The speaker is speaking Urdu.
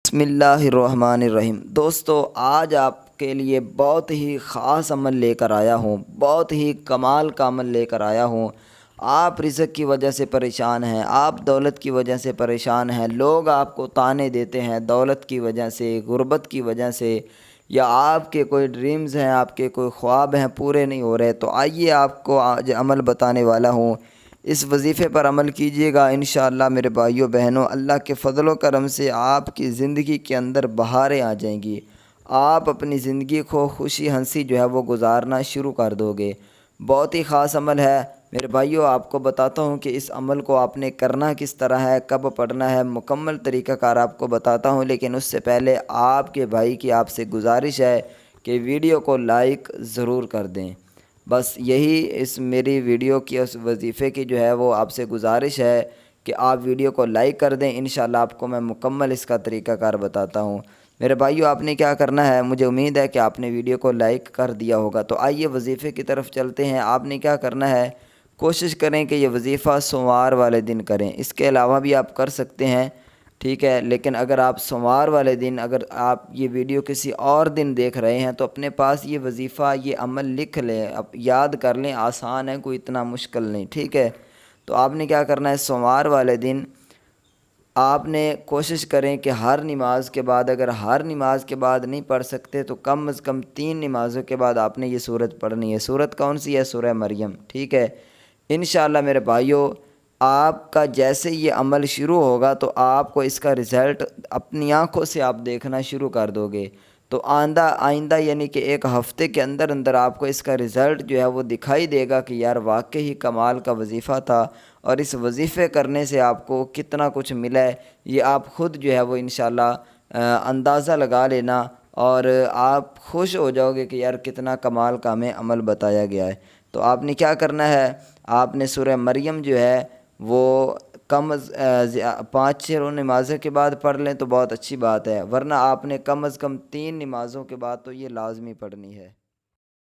بسم اللہ الرحمن الرحیم۔ دوستو، آج آپ کے لیے بہت ہی خاص عمل لے کر آیا ہوں، بہت ہی کمال کا عمل لے کر آیا ہوں۔ آپ رزق کی وجہ سے پریشان ہیں، آپ دولت کی وجہ سے پریشان ہیں، لوگ آپ کو طعنے دیتے ہیں دولت کی وجہ سے، غربت کی وجہ سے، یا آپ کے کوئی ڈریمز ہیں، آپ کے کوئی خواب ہیں پورے نہیں ہو رہے، تو آئیے آپ کو آج عمل بتانے والا ہوں۔ اس وظیفے پر عمل کیجیے گا، انشاءاللہ میرے بھائیوں بہنوں، اللہ کے فضل و کرم سے آپ کی زندگی کے اندر بہاریں آ جائیں گی۔ آپ اپنی زندگی کو خوشی ہنسی جو ہے وہ گزارنا شروع کر دو گے۔ بہت ہی خاص عمل ہے میرے بھائیوں، آپ کو بتاتا ہوں کہ اس عمل کو آپ نے کرنا کس طرح ہے، کب پڑھنا ہے، مکمل طریقہ کار آپ کو بتاتا ہوں، لیکن اس سے پہلے آپ کے بھائی کی آپ سے گزارش ہے کہ ویڈیو کو لائک ضرور کر دیں۔ بس یہی اس میری ویڈیو کی اس وظیفے کی جو ہے وہ آپ سے گزارش ہے کہ آپ ویڈیو کو لائک کر دیں۔ انشاءاللہ آپ کو میں مکمل اس کا طریقہ کار بتاتا ہوں۔ میرے بھائیو، آپ نے کیا کرنا ہے، مجھے امید ہے کہ آپ نے ویڈیو کو لائک کر دیا ہوگا، تو آئیے وظیفے کی طرف چلتے ہیں۔ آپ نے کیا کرنا ہے، کوشش کریں کہ یہ وظیفہ سوموار والے دن کریں، اس کے علاوہ بھی آپ کر سکتے ہیں، ٹھیک ہے، لیکن اگر آپ سوموار والے دن اگر آپ یہ ویڈیو کسی اور دن دیکھ رہے ہیں تو اپنے پاس یہ وظیفہ، یہ عمل لکھ لیں، اب یاد کر لیں، آسان ہے، کوئی اتنا مشکل نہیں، ٹھیک ہے۔ تو آپ نے کیا کرنا ہے، سوموار والے دن آپ نے کوشش کریں کہ ہر نماز کے بعد، اگر ہر نماز کے بعد نہیں پڑھ سکتے تو کم از کم 3 نمازوں کے بعد آپ نے یہ سورت پڑھنی ہے۔ سورت کون سی ہے؟ سورہ مریم، ٹھیک ہے۔ انشاءاللہ میرے بھائیوں، آپ کا جیسے یہ عمل شروع ہوگا تو آپ کو اس کا رزلٹ اپنی آنکھوں سے آپ دیکھنا شروع کر دو گے، تو آئندہ یعنی کہ ایک ہفتے کے اندر اندر آپ کو اس کا رزلٹ جو ہے وہ دکھائی دے گا کہ یار واقعی کمال کا وظیفہ تھا، اور اس وظیفے کرنے سے آپ کو کتنا کچھ ملا ہے یہ آپ خود جو ہے وہ انشاءاللہ اندازہ لگا لینا، اور آپ خوش ہو جاؤ گے کہ یار کتنا کمال کا ہمیں عمل بتایا گیا ہے۔ تو آپ نے کیا کرنا ہے، آپ نے سورہ مریم جو ہے وہ 5-6 نمازوں کے بعد پڑھ لیں تو بہت اچھی بات ہے، ورنہ آپ نے کم از کم 3 نمازوں کے بعد تو یہ لازمی پڑھنی ہے۔